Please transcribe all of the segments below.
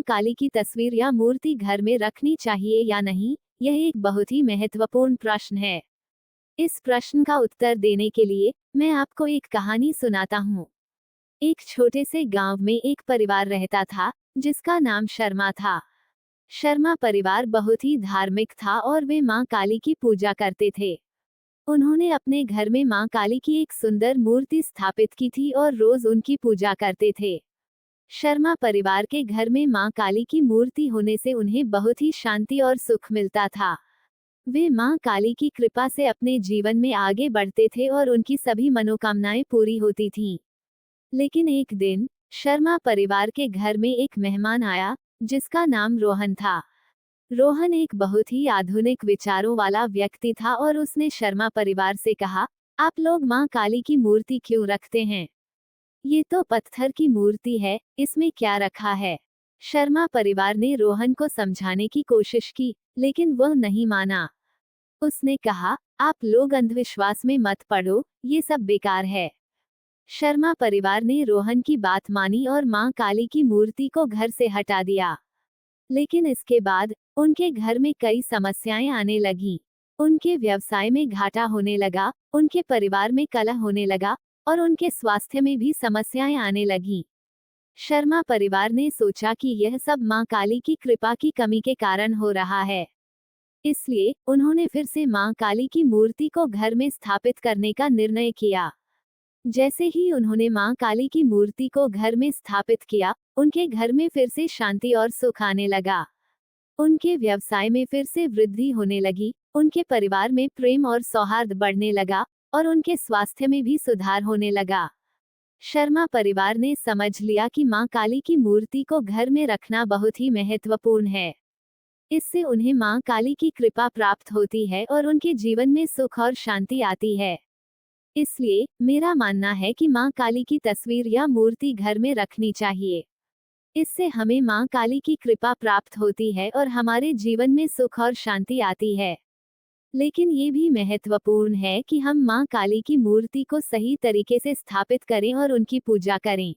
काली की तस्वीर या मूर्ति घर में रखनी चाहिए या नहीं, यह एक बहुत ही महत्वपूर्ण प्रश्न है। इस प्रश्न का उत्तर देने के लिए मैं आपको एक कहानी सुनाता हूँ। एक छोटे से गांव में एक परिवार रहता था, जिसका नाम शर्मा था। शर्मा परिवार बहुत ही धार्मिक था और वे मां काली की पूजा करते थे। उन्होंने अपने घर में मां काली की एक सुंदर मूर्ति स्थापित की थी और रोज उनकी पूजा करते थे। शर्मा परिवार के घर में मां काली की मूर्ति होने से उन्हें बहुत ही शांति और सुख मिलता था। वे मां काली की कृपा से अपने जीवन में आगे बढ़ते थे और उनकी सभी मनोकामनाएं पूरी होती थीं। लेकिन एक दिन शर्मा परिवार के घर में एक मेहमान आया, जिसका नाम रोहन था। रोहन एक बहुत ही आधुनिक विचारों वाला व्यक्ति था और उसने शर्मा परिवार से कहा, आप लोग मां काली की मूर्ति क्यों रखते हैं? ये तो पत्थर की मूर्ति है, इसमें क्या रखा है? शर्मा परिवार ने रोहन को समझाने की कोशिश की, लेकिन वह नहीं माना। उसने कहा, आप लोग अंधविश्वास में मत पड़ो, ये सब बेकार है। शर्मा परिवार ने रोहन की बात मानी और मां काली की मूर्ति को घर से हटा दिया। लेकिन इसके बाद उनके घर में कई समस्याएं आने लगी। उनके व्यवसाय में घाटा होने लगा, उनके परिवार में कलह होने लगा और उनके स्वास्थ्य में भी समस्याएं आने लगी। शर्मा परिवार ने सोचा कि यह सब मां काली की कृपा की कमी के कारण हो रहा है। इसलिए उन्होंने फिर से मां काली की मूर्ति को घर में स्थापित करने का निर्णय किया। जैसे ही उन्होंने मां काली की मूर्ति को घर में स्थापित किया, उनके घर में फिर से शांति और सुख आने लगा। उनके व्यवसाय में फिर से वृद्धि होने लगी, उनके परिवार में प्रेम और सौहार्द बढ़ने लगा और उनके स्वास्थ्य में भी सुधार होने लगा। शर्मा परिवार ने समझ लिया कि मां काली की मूर्ति को घर में रखना बहुत ही महत्वपूर्ण है। इससे उन्हें मां काली की कृपा प्राप्त होती है और उनके जीवन में सुख और शांति आती है। इसलिए मेरा मानना है कि मां काली की तस्वीर या मूर्ति घर में रखनी चाहिए। इससे हमें मां काली की कृपा प्राप्त होती है और हमारे जीवन में सुख और शांति आती है। लेकिन ये भी महत्वपूर्ण है कि हम मां काली की मूर्ति को सही तरीके से स्थापित करें और उनकी पूजा करें।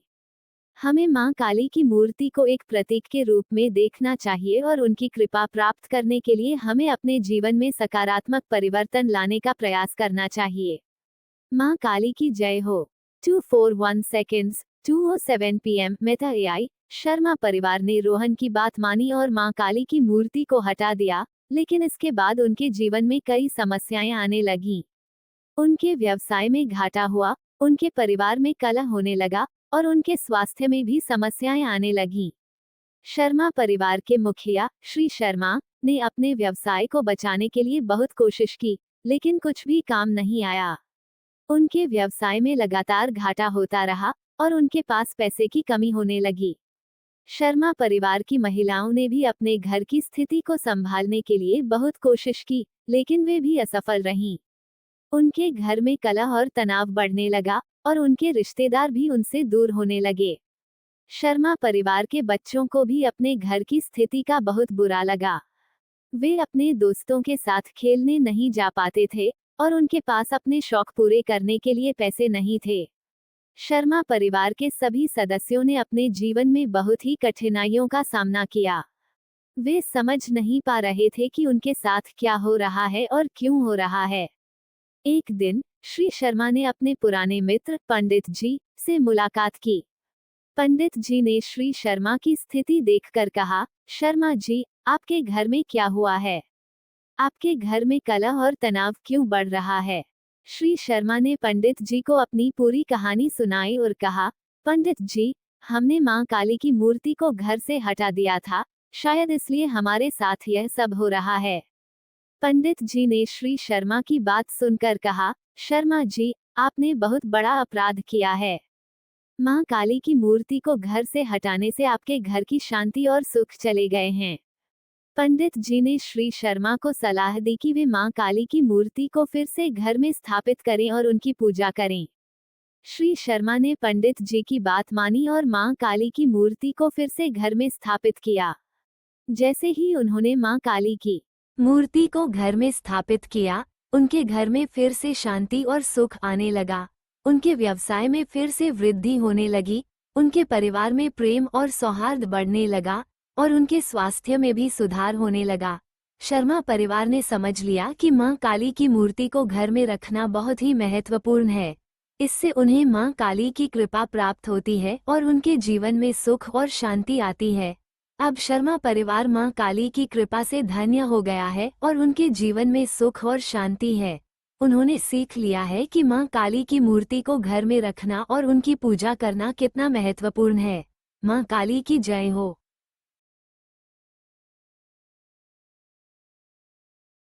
हमें मां काली की मूर्ति को एक प्रतीक के रूप में देखना चाहिए और उनकी कृपा प्राप्त करने के लिए हमें अपने जीवन में सकारात्मक परिवर्तन लाने का प्रयास करना चाहिए। मां काली की जय हो। 241 seconds 2:07 PM Meta AI। Sharma परिवार ने रोहन की बात मानी और मां काली की मूर्ति को हटा दिया, लेकिन इसके बाद उनके जीवन में कई समस्याएं आने लगीं। उनके व्यवसाय में घाटा हुआ, उनके परिवार में कलह होने लगा और उनके स्वास्थ्य में भी समस्याएं आने लगीं। शर्मा परिवार के मुखिया श्री शर्मा ने अपने व्यवसाय को बचाने के लिए बहुत कोशिश की, लेकिन कुछ भी काम नहीं आया। उनके व्यवसाय में लगातार घाटा होता रहा और उनके पास पैसे की कमी होने लगी। शर्मा परिवार की महिलाओं ने भी अपने घर की स्थिति को संभालने के लिए बहुत कोशिश की, लेकिन वे भी असफल रहीं। उनके घर में कलह और तनाव बढ़ने लगा और उनके रिश्तेदार भी उनसे दूर होने लगे। शर्मा परिवार के बच्चों को भी अपने घर की स्थिति का बहुत बुरा लगा। वे अपने दोस्तों के साथ खेलने नहीं जा पाते थे और उनके पास अपने शौक पूरे करने के लिए पैसे नहीं थे। शर्मा परिवार के सभी सदस्यों ने अपने जीवन में बहुत ही कठिनाइयों का सामना किया। वे समझ नहीं पा रहे थे कि उनके साथ क्या हो रहा है और क्यों हो रहा है। एक दिन श्री शर्मा ने अपने पुराने मित्र पंडित जी से मुलाकात की। पंडित जी ने श्री शर्मा की स्थिति देखकर कहा, शर्मा जी, आपके घर में क्या हुआ है? आपके घर में कलह और तनाव क्यों बढ़ रहा है? श्री शर्मा ने पंडित जी को अपनी पूरी कहानी सुनाई और कहा, पंडित जी, हमने मां काली की मूर्ति को घर से हटा दिया था, शायद इसलिए हमारे साथ यह सब हो रहा है। पंडित जी ने श्री शर्मा की बात सुनकर कहा, शर्मा जी, आपने बहुत बड़ा अपराध किया है। मां काली की मूर्ति को घर से हटाने से आपके घर की शांति और सुख चले गए हैं। पंडित जी ने श्री शर्मा को सलाह दी कि वे मां काली की मूर्ति को फिर से घर में स्थापित करें और उनकी पूजा करें। श्री शर्मा ने पंडित जी की बात मानी और मां काली की मूर्ति को फिर से घर में स्थापित किया। जैसे ही उन्होंने मां काली की मूर्ति को घर में स्थापित किया, उनके घर में फिर से शांति और सुख आने लगा। उनके व्यवसाय में फिर से वृद्धि होने लगी, उनके परिवार में प्रेम और सौहार्द बढ़ने लगा और उनके स्वास्थ्य में भी सुधार होने लगा। शर्मा परिवार ने समझ लिया कि मां काली की मूर्ति को घर में रखना बहुत ही महत्वपूर्ण है। इससे उन्हें मां काली की कृपा प्राप्त होती है और उनके जीवन में सुख और शांति आती है। अब शर्मा परिवार मां काली की कृपा से धन्य हो गया है और उनके जीवन में सुख और शांति है। उन्होंने सीख लिया है कि मां काली की मूर्ति को घर में रखना और उनकी पूजा करना कितना महत्वपूर्ण है। मां काली की जय हो।